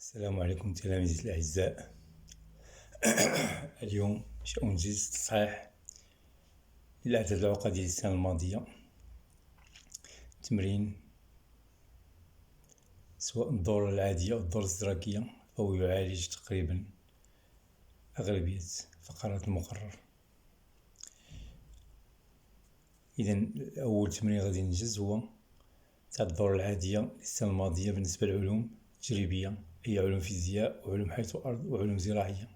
السلام عليكم تلاميذي الأعزاء. اليوم سأنجز تصحيح للأعداد العقدية للسنة الماضية. تمرين سواء الدورة العادية أو الدورة الاشتراكية، فهو يعالج تقريبا أغلبية فقرات المقرر. إذن أول تمرين غادي ننجز هو تاع الدورة العادية للسنة الماضية بالنسبة للعلوم التجريبية، هي علوم فيزياء وعلوم حياة الأرض وعلوم زراعية.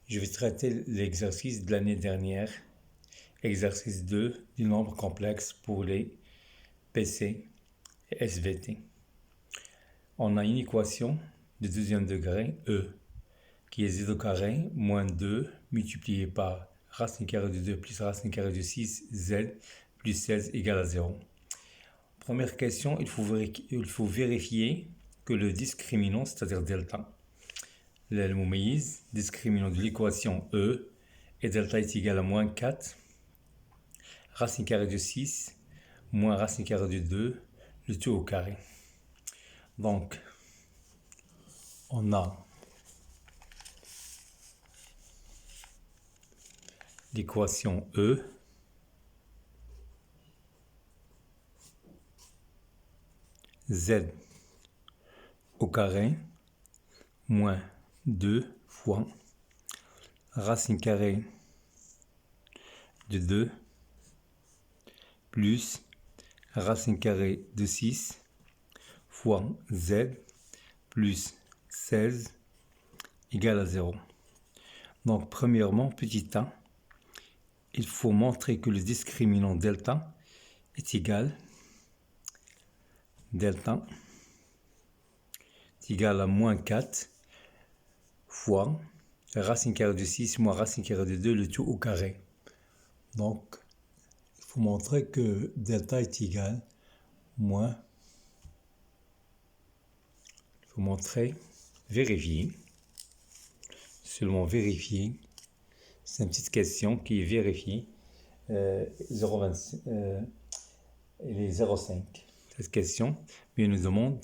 Je vais traiter l'exercice de l'année dernière, exercice 2 du nombre complexe pour les PC et SVT. On a une équation de deuxième degré, E, qui est z au carré moins 2 multiplié par racine carrée de 2 plus racine carrée de 6, z plus 16 égale à 0. Première question, il faut vérifier que le discriminant, c'est-à-dire delta, le مميز, discriminant de l'équation E, et delta est égal à moins 4, racine carrée de 6, moins racine carrée de 2, le tout au carré. Donc, on a l'équation E z au carré moins 2 fois racine carrée de 2 plus racine carrée de 6 fois z plus 16 égale à 0. Donc, premièrement, petit a, il faut montrer que le discriminant delta est égal à moins 4 fois racine carrée de 6 moins racine carrée de 2, le tout au carré. Donc, il faut montrer que delta est égal moins, il faut montrer, vérifier, seulement vérifier, c'est une petite question qui est vérifiée, 0,25 et 0,5. Cette question, mais il nous demande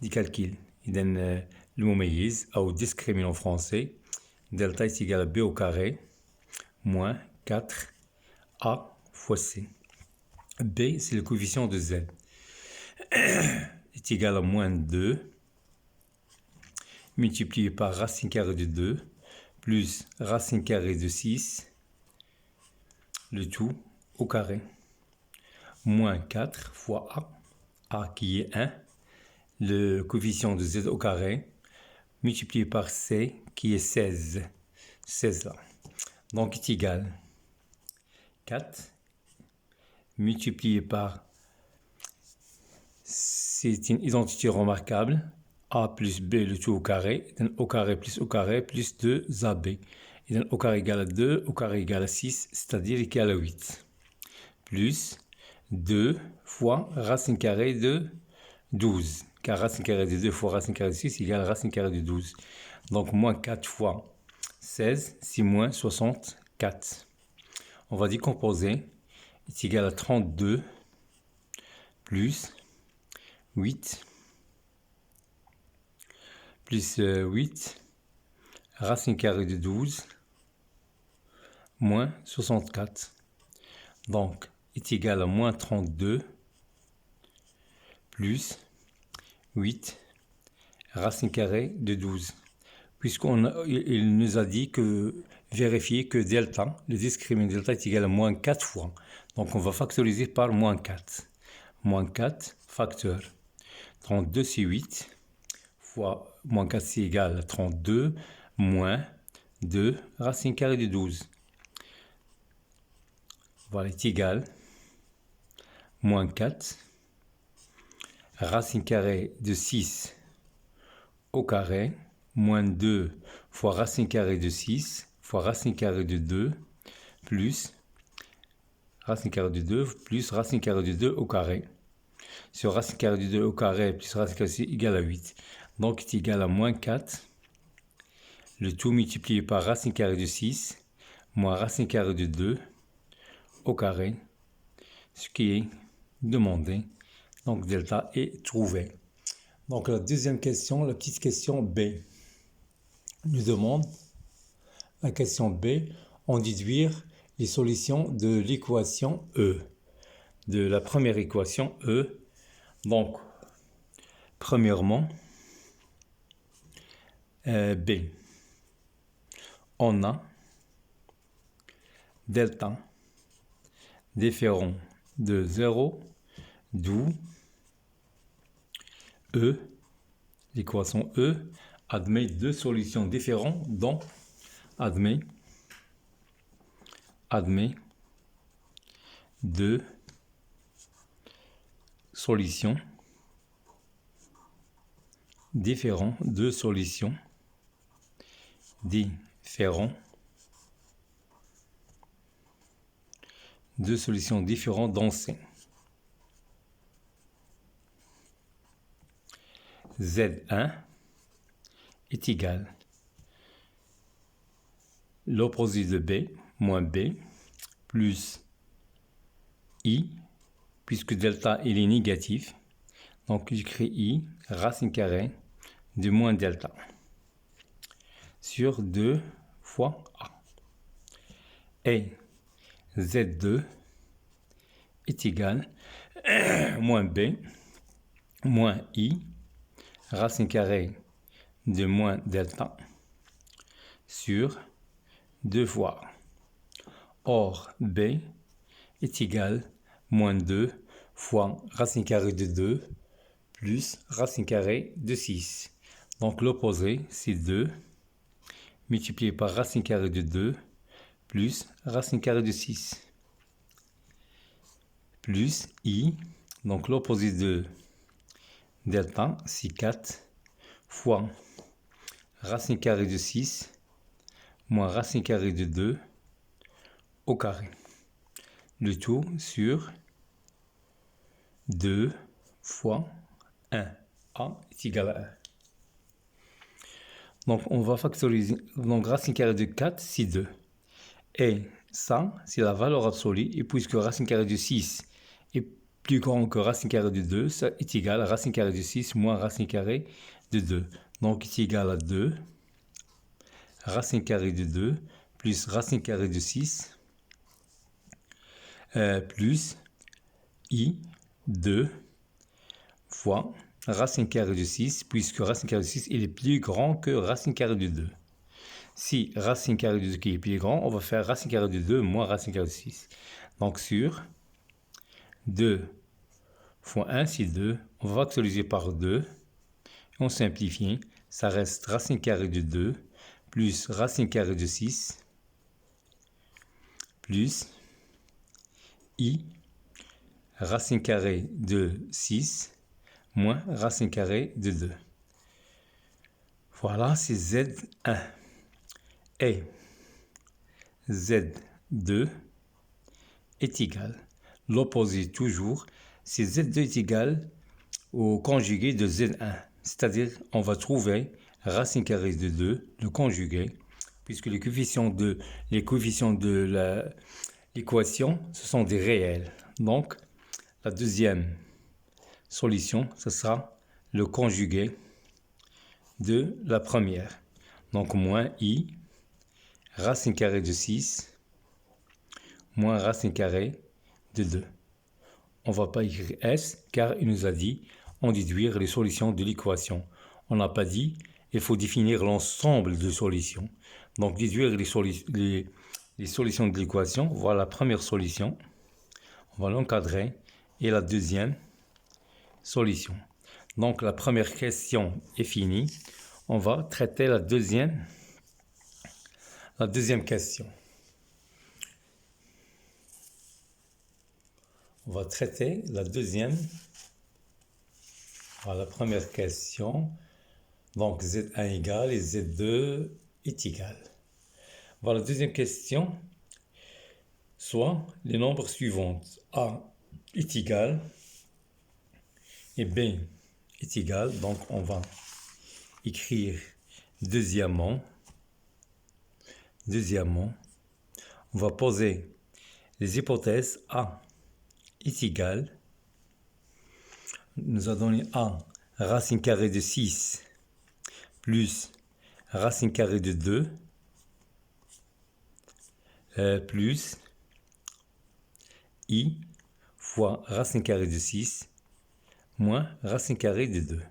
du calcul. Il donne le مميز au discriminant français. Delta est égal à B au carré moins 4A fois C. B, c'est le coefficient de Z. Est égal à moins 2 multiplié par racine carrée de 2 plus racine carrée de 6, le tout au carré. Moins 4 fois A qui est 1, le coefficient de Z au carré, multiplié par C qui est 16 là. Donc est égal 4 multiplié par, c'est une identité remarquable, A plus B le tout au carré plus 2AB. Et au carré égale à 2, au carré égale à 6, c'est-à-dire égal à 8. Plus 2 fois racine carrée de 12. Car racine carrée de 2 fois racine carrée de 6 égale racine carrée de 12. Donc moins 4 fois 16, c'est moins 64. On va décomposer. C'est égal à 32 plus 8 racine carrée de 12 moins 64. Donc, est égal à moins 32 plus 8 racine carrée de 12. Puisqu'il nous a dit que vérifier que delta, le discriminant delta est égal à moins 4 fois. Donc, on va factoriser par moins 4. Moins 4 facteur. 32 c'est 8 fois moins 4 c'est égal à 32 moins 2 racine carrée de 12. Voilà, est égal moins 4 racine carrée de 6 au carré moins 2 fois racine carrée de 6 fois racine carrée de 2 plus racine carrée de 2 plus racine carrée de 2 au carré. Sur racine carrée de 2 au carré plus racine carrée de 6 égale à 8. Donc, c'est égal à moins 4. Le tout multiplié par racine carrée de 6 moins racine carrée de 2 au carré. Ce qui est demandé. Donc, delta est trouvé. Donc la deuxième question, la petite question B, nous demande, la question B, en déduire les solutions de l'équation E, de la première équation E. Donc, premièrement, B, on a delta différent de 0, d'où E, l'équation E, admet deux solutions différentes, dont admet deux solutions différentes, deux solutions différentes dans C. Z1 est égal l'opposé de B moins B plus I, puisque delta il est négatif, donc j'écris I racine carrée de moins delta sur 2 fois A. Et Z2 est égal moins B moins I racine carrée de moins delta sur 2 fois. Or, B est égal moins 2 fois racine carrée de 2 plus racine carrée de 6. Donc l'opposé, c'est 2 multiplié par racine carrée de 2 plus racine carrée de 6 plus I. Donc l'opposé de delta, c'est 4 fois racine carrée de 6 moins racine carrée de 2 au carré. Le tout sur 2 fois 1. A est égal à 1. Donc on va factoriser. Donc racine carrée de 4, c'est 2. Et ça, c'est la valeur absolue. Et puisque racine carrée de 6 est plus grand que racine carrée de 2, ça est égal à racine carrée de 6 moins racine carrée de 2. Donc c'est égal à 2 racine carrée de 2 plus racine carrée de 6 plus I 2 fois racine carrée de 6, puisque racine carrée de 6 il est plus grand que racine carrée de 2. Si racine carrée de 2 qui est plus grand, on va faire racine carrée de 2 moins racine carrée de 6. Donc sur 2 fois 1, c'est 2. On va factoriser par 2. On simplifie. Ça reste racine carrée de 2 plus racine carrée de 6 plus I racine carrée de 6 moins racine carrée de 2. Voilà, c'est Z1. Et Z2 est égal. L'opposé toujours, c'est Z2 est égal au conjugué de Z1. C'est-à-dire, on va trouver racine carrée de 2, le conjugué, puisque les coefficients de l'équation, ce sont des réels. Donc, la deuxième solution, ce sera le conjugué de la première. Donc, moins I, racine carrée de 6, moins racine carrée de 2. On ne va pas écrire S, car il nous a dit en déduire les solutions de l'équation. On n'a pas dit, il faut définir l'ensemble de solutions. Donc, déduire les solutions de l'équation, voilà la première solution. On va l'encadrer. Et la deuxième solution. Donc, la première question est finie. On va traiter la deuxième question. On va traiter la deuxième. Voilà, la première question. Donc, Z1 égale et Z2 est égal. Voilà, la deuxième question. Soit les nombres suivants. A est égal et B est égal. Donc, on va écrire deuxièmement, on va poser les hypothèses A est égal, nous a donné A racine carrée de 6 plus racine carrée de 2 plus I fois racine carrée de 6 moins racine carrée de 2.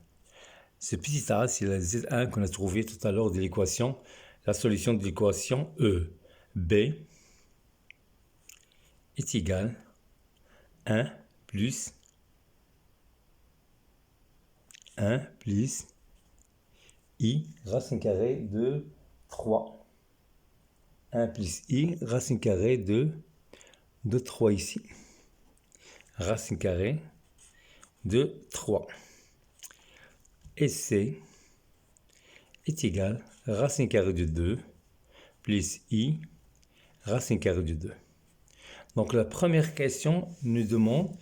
Ce petit a, c'est la Z1 qu'on a trouvé tout à l'heure de l'équation, la solution de l'équation E. B est égal à 1 plus I racine carrée de 3. 1 plus I racine carrée de 3 ici. Racine carrée de 3. Et C est égal à racine carrée de 2 plus I racine carrée de 2. Donc la première question nous demande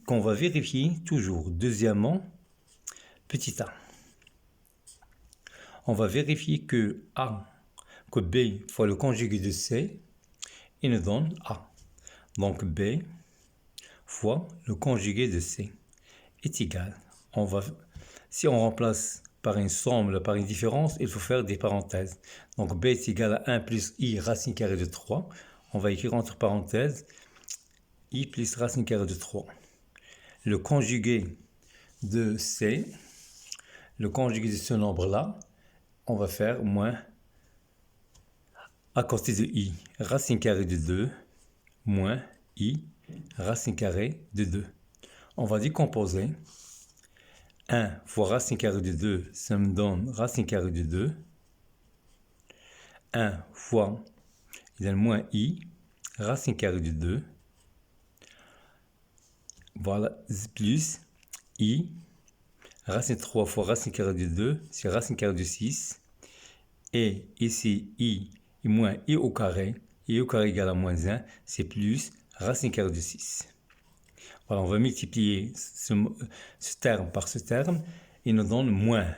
qu'on va vérifier toujours. Deuxièmement, petit a. On va vérifier que B fois le conjugué de C, il nous donne A. Donc B fois le conjugué de C est égal. Si on remplace par une somme, par une différence, il faut faire des parenthèses. Donc B est égal à 1 plus I racine carrée de 3. On va écrire entre parenthèses I plus racine carrée de 3. Le conjugué de C, le conjugué de ce nombre-là, on va faire moins à côté de I, racine carrée de 2, moins I, racine carrée de 2. On va décomposer. 1 fois racine carrée de 2, ça me donne racine carrée de 2. 1 fois, il donne moins I, racine carrée de 2. Voilà, plus I, racine 3 fois racine carrée de 2, c'est racine carrée de 6. Et ici, I et moins I au carré égale à moins 1, c'est plus racine carrée de 6. Voilà, on va multiplier ce terme par ce terme, il nous donne moins.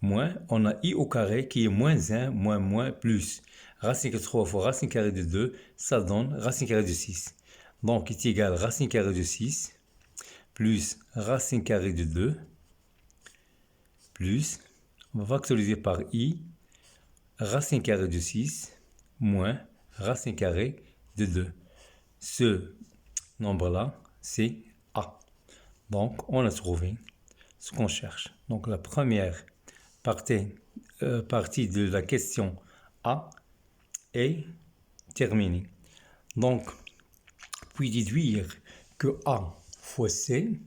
Moins, on a I au carré qui est moins 1, moins, plus. Racine carrée de 3 fois racine carrée de 2, ça donne racine carrée de 6. Donc, il est égal à racine carrée de 6 plus racine carrée de 2 plus, on va factoriser par I, racine carrée de 6 moins racine carrée de 2. Ce nombre-là, c'est A. Donc, on a trouvé ce qu'on cherche. Donc, la première partie de la question A est terminée. Donc, puis déduire que A fois C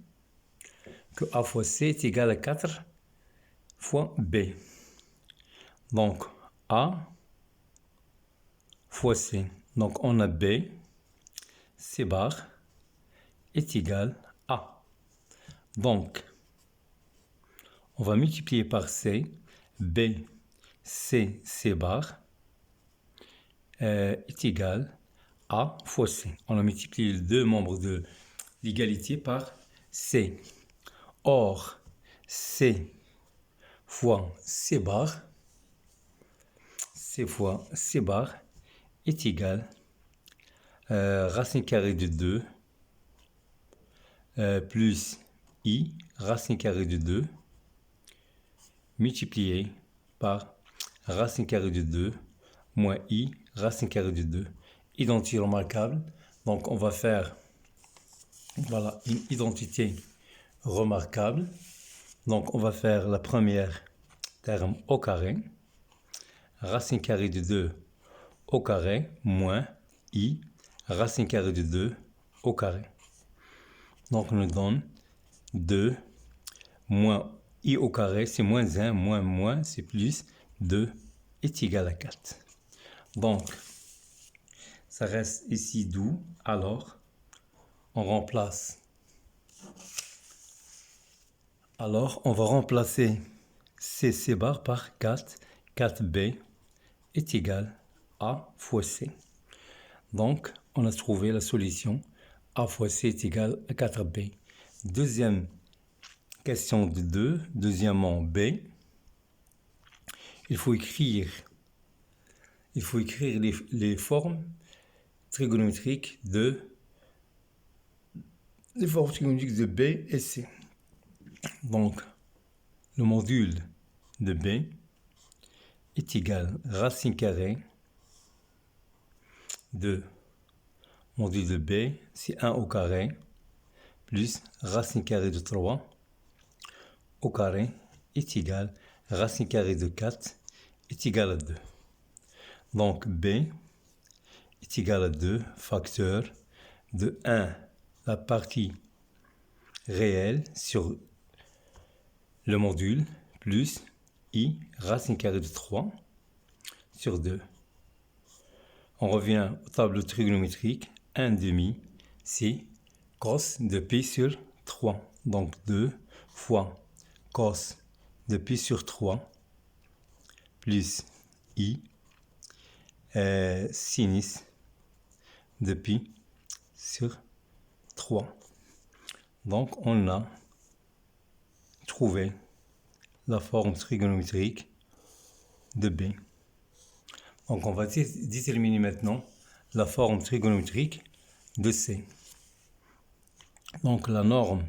est égal à 4 fois B. Donc, A fois C. Donc, on a B, C bar, est égal à. Donc, on va multiplier par C. B, C, C bar est égal à A fois C. On a multiplié les deux membres de l'égalité par C. Or, C fois C bar est égal racine carrée de 2 plus I racine carrée de 2 multiplié par racine carrée de 2 moins I racine carrée de 2. Identité remarquable. Donc on va faire voilà une identité remarquable. Donc on va faire la première terme au carré. Racine carrée de 2 au carré moins I racine carrée de 2 au carré. Donc on nous donne 2 moins I au carré, c'est moins 1, moins, c'est plus, 2 est égal à 4. Donc, ça reste ici d'où, alors, on remplace. Alors, on va remplacer C bar par 4. 4B est égal à A fois C. Donc, on a trouvé la solution. A fois C est égal à 4B. Deuxième question de 2. Deuxièmement, B. Il faut écrire les formes trigonométriques de B et C. Donc, le module de b est égal à racine carrée de module de b, c'est 1 au carré, plus racine carrée de 3 au carré est égal à racine carrée de 4 est égal à 2. Donc b est égal à 2 facteur de 1, la partie réelle sur le module, plus i racine carrée de 3 sur 2. On revient au tableau trigonométrique, 1 demi, c'est cos de pi sur 3. Donc 2 fois cos de pi sur 3 plus i sinus de pi sur 3. Donc on a trouvé la forme trigonométrique de B. Donc on va déterminer maintenant la forme trigonométrique de C. Donc la norme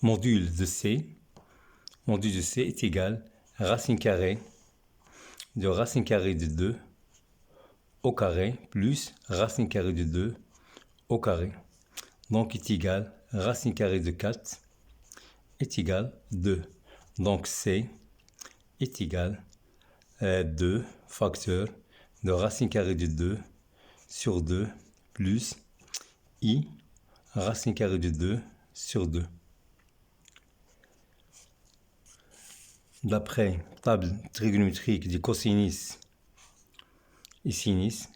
module de C est égal à racine carrée de 2 au carré plus racine carrée de 2 au carré. Donc est égal à racine carrée de 4 est égal à 2. Donc C est égal à 2 facteur de racine carrée de 2 sur 2 plus i racine carrée de 2 sur 2. D'après table trigonométrique du cosinus et sinus,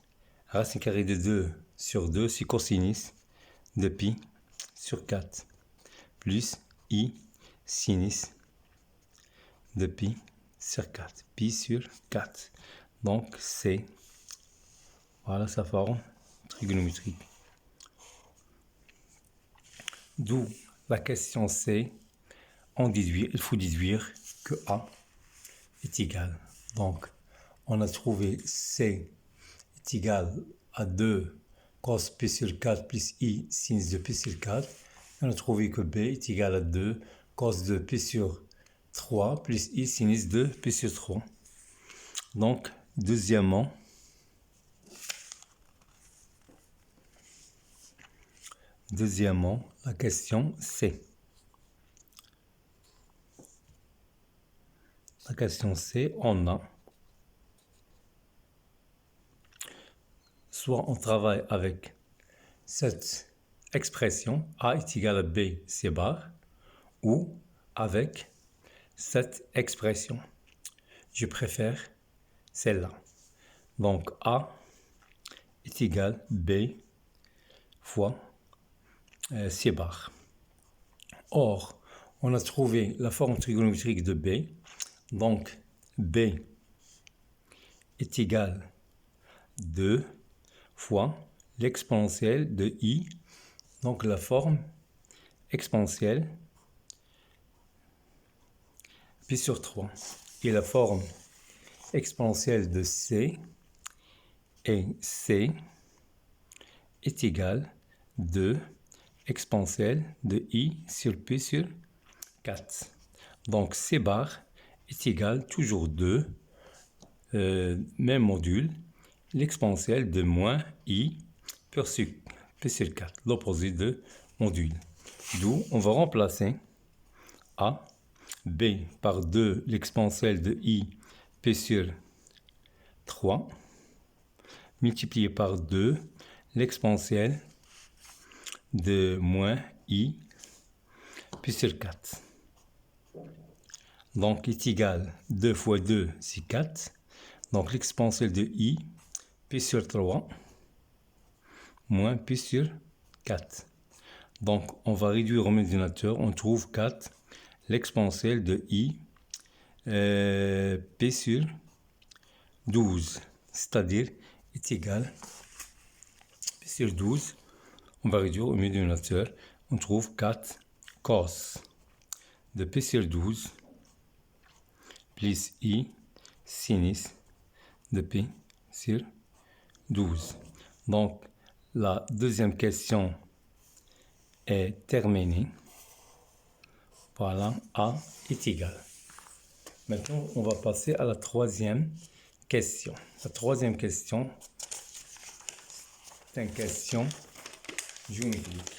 racine carrée de 2 sur 2, c'est cosinus de pi sur 4, plus i sinus de pi sur 4, pi sur 4. Donc c'est, voilà sa forme trigonométrique. D'où la question C, il faut déduire que A est égal. Donc on a trouvé C est égal à 2 cos pi sur 4 plus i sinus de pi sur 4. On a trouvé que B est égal à 2 cos de pi sur 3 plus i sinus de pi sur 3. Donc, deuxièmement, la question C. La question C, on a soit on travaille avec cette expression A est égal à B, C bar, ou avec cette expression. Je préfère celle-là. Donc A est égal à B fois C bar. Or, on a trouvé la forme trigonométrique de B. Donc B est égal à 2 fois l'exponentielle de I, donc la forme exponentielle pi sur 3. Et la forme exponentielle de C, et C est égal à 2 exponentielle de I sur pi sur 4. Donc C bar est égal toujours 2, même module, l'exponentielle de moins I pi sur 4, l'opposé de module. D'où on va remplacer A, B par 2, l'exponentielle de I pi sur 3, multiplié par 2, l'exponentielle de moins I pi sur 4. Donc est égal 2 fois 2, c'est 4. Donc l'exponentielle de I pi sur 3 moins pi sur 4. Donc on va réduire au dénominateur, on trouve 4, l'exponentielle de I pi sur 12, c'est-à-dire est égal pi sur 12, on va réduire au dénominateur, on trouve 4 cos de pi sur 12 plus I sinus de pi sur 12. Donc, la deuxième question est terminée. Voilà, A est égal. Maintenant, on va passer à la troisième question. La troisième question, c'est une question géométrique.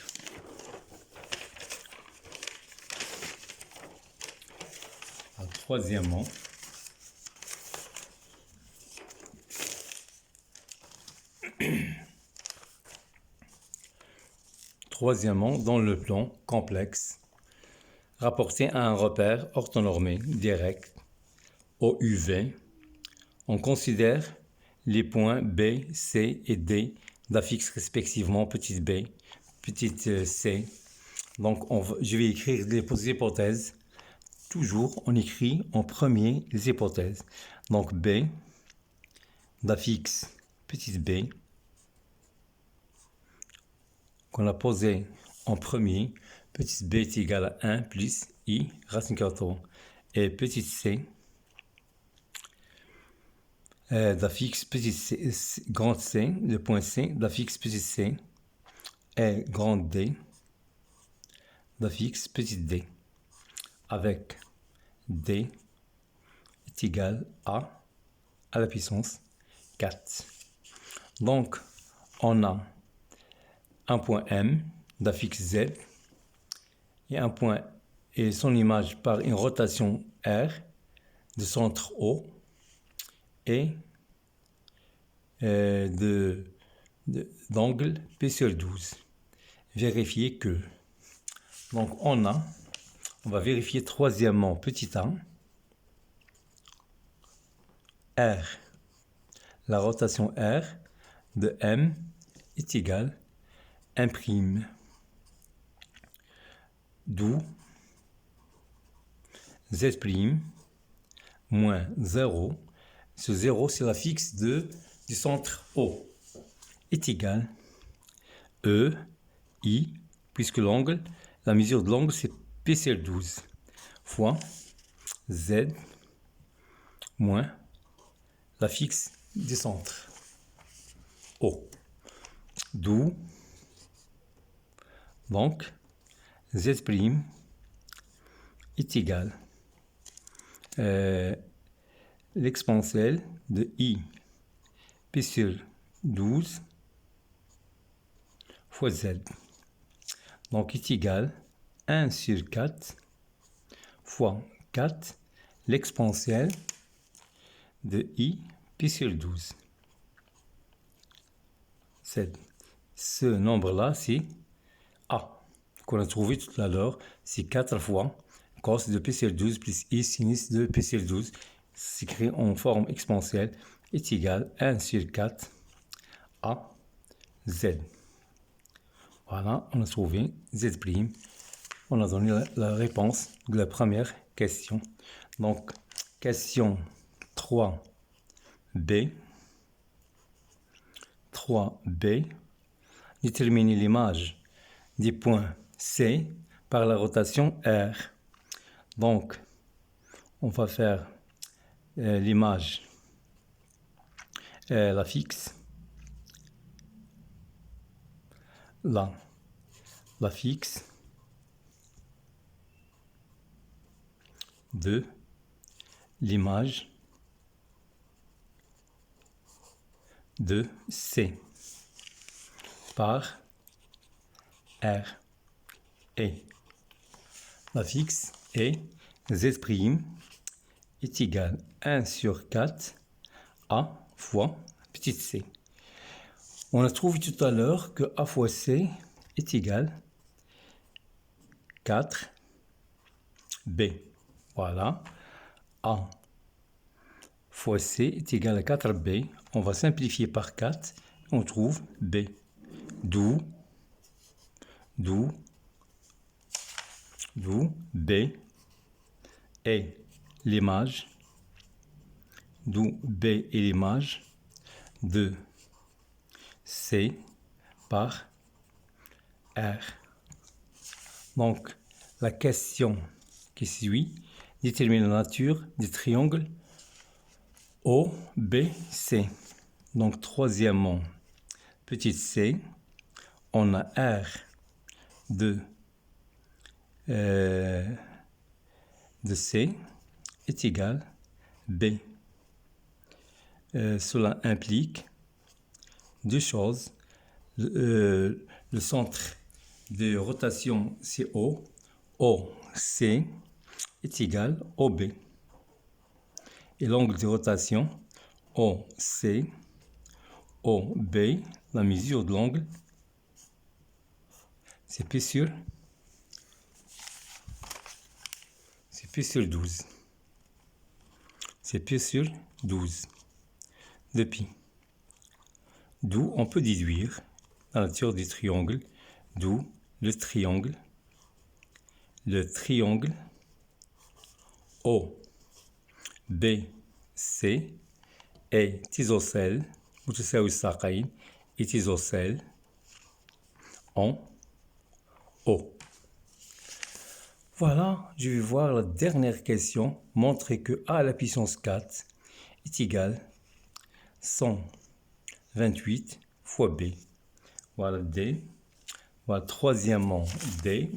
Troisièmement, dans le plan complexe, rapporté à un repère orthonormé direct OUV, on considère les points B, C et D d'affixe respectivement petite b, petite c. Donc je vais écrire les hypothèses. Toujours on écrit en premier les hypothèses. Donc B d'affixe petite b qu'on a posé en premier, petite b est égal à 1 plus i racine carrée et petite c d'affixe petit c, grand C, le point C d'affixe petit c et grand D d'affixe petit d, avec D est égal à la puissance 4. Donc, on a un point M d'affixe Z et un point et son image par une rotation R de centre O et d'angle P sur 12. Vérifier que. Donc, on va vérifier troisièmement petit a, R. La rotation R de M est égale 1 prime, d'où Z prime moins 0. Ce 0, c'est la fixe du centre O, est égal E, I, puisque l'angle, la mesure de l'angle, c'est P sur 12, fois Z moins la fixe du centre O. D'où, donc, Z' est égal l'exponentielle de I P sur 12 fois Z. Donc, est égal 1 sur 4 fois 4 l'exponentielle de I P sur 12. Ce nombre-là, c'est A, qu'on a trouvé tout à l'heure. C'est 4 fois cos de P sur 12 plus I sinus de P sur 12, s'écrit en forme exponentielle, est égal à 1 sur 4 A Z. Voilà, on a trouvé Z'. On a donné la réponse de la première question. Donc, question 3B. 3B. Déterminer l'image des points C par la rotation R. Donc, on va faire l'image, la fixe, là, la fixe de l'image de C par R et la fixe est Z' est égal à 1 sur 4 A fois petite c. On a trouvé tout à l'heure que A fois C est égal 4B. Voilà. A fois C est égal à 4B. On va simplifier par 4. On trouve B. D'où B est l'image. D'où B est l'image de C par R. Donc, la question qui suit détermine la nature du triangle OBC. Donc, troisièmement, petite c, on a R de de C est égal à B. Cela implique deux choses. Le centre de rotation c'est O. OC est égal à OB. Et l'angle de rotation OC, OB, la mesure de l'angle, c'est P sur 12. C'est P sur 12 de pi. D'où on peut déduire la nature du triangle, d'où le triangle OBC est isocèle, متساوي الساقين, est isocèle en O. Voilà, je vais voir la dernière question, montrer que A à la puissance 4 est égal à 128 fois B. Voilà D. Voilà, troisièmement D.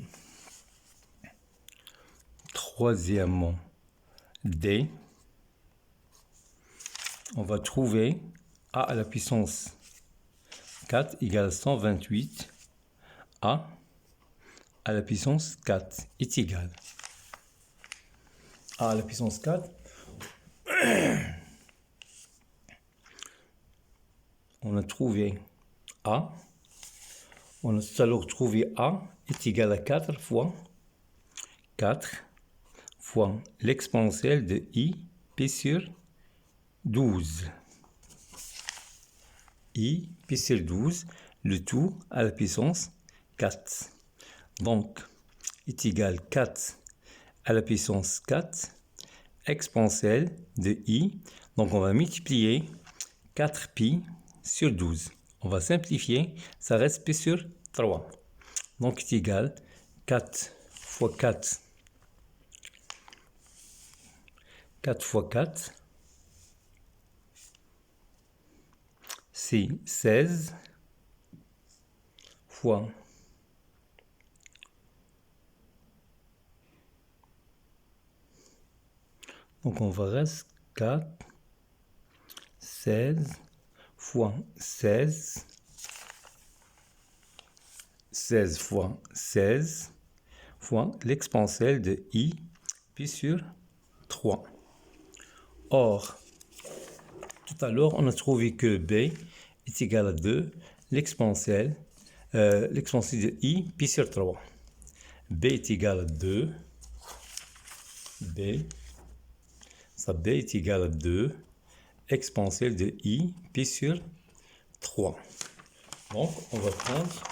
On va trouver A à la puissance 4 égale à 128. A à la puissance 4 est égal à la puissance 4. On a trouvé A. On a tout à l'heure trouvé A est égal à 4 fois l'exponentielle de I P sur 12. I P sur 12, le tout à la puissance 4. Donc, est égal à 4 à la puissance 4 exponentielle de I. Donc, on va multiplier 4pi sur 12. On va simplifier, ça reste P sur 3. Donc, est égal à 4 fois 4. 4 fois 4, c'est 16 fois donc on va rester 4, 16 fois 16, 16 fois 16 fois l'exponentielle de I puis sur 3. Or, tout à l'heure, on a trouvé que B est égal à 2, l'exponentielle de I pi sur 3. B est égal à 2. B est égal à 2, exponentielle de I pi sur 3. Donc, on va prendre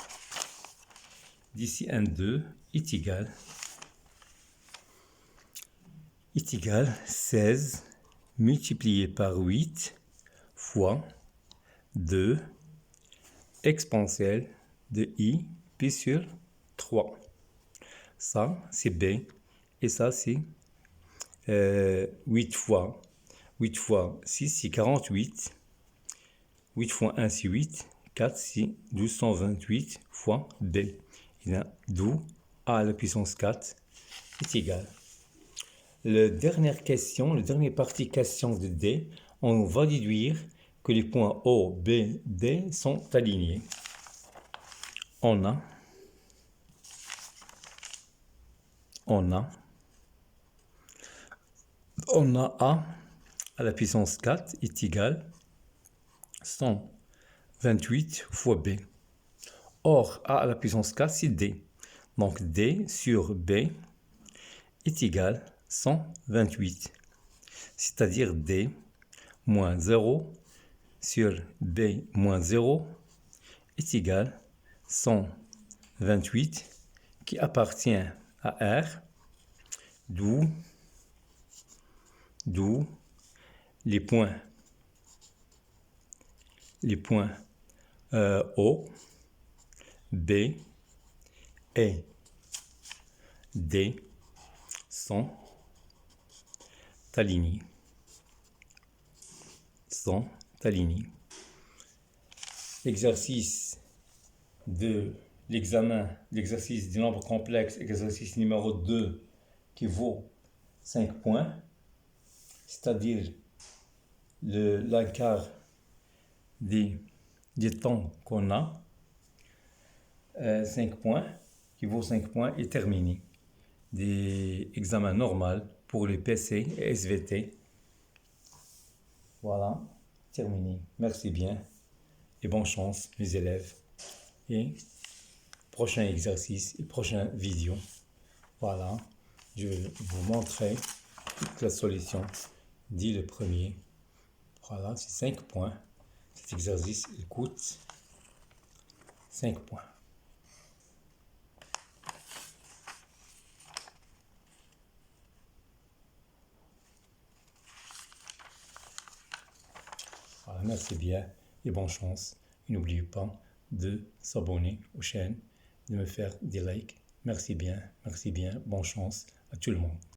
d'ici un 2 est égal 16 multiplié par 8 fois 2 exponentielle de I pi sur 3. Ça, c'est B. Et ça, c'est 8 fois 6, c'est 48. 8 fois 1, c'est 8. 4, c'est 1228 fois B. D'où A à la puissance 4 est égal. La dernière question, la dernière partie question de D, on va déduire que les points O, B, D sont alignés. On a A à la puissance 4 est égal à 128 fois B. Or, A à la puissance 4, c'est D. Donc, D sur B est égal à 128. C'est-à-dire D moins 0 sur B moins 0 est égal à 128 qui appartient à R, d'où les points O, B et D sont alignés. L'exercice de l'examen, l'exercice du nombre complexe, exercice numéro 2 qui vaut 5 points, c'est-à-dire la quart des temps qu'on a, 5 points, qui vaut 5 points, est terminé. Des examens normaux pour les PC et SVT. Voilà, terminé. Merci bien et bonne chance, mes élèves. Et prochain exercice et prochaine vidéo. Voilà, je vais vous montrer toute la solution. Dit le premier. Voilà, c'est 5 points. Cet exercice, il coûte 5 points. Voilà, merci bien et bonne chance. Et n'oubliez pas de s'abonner aux chaînes, de me faire des likes. Merci bien, bonne chance à tout le monde.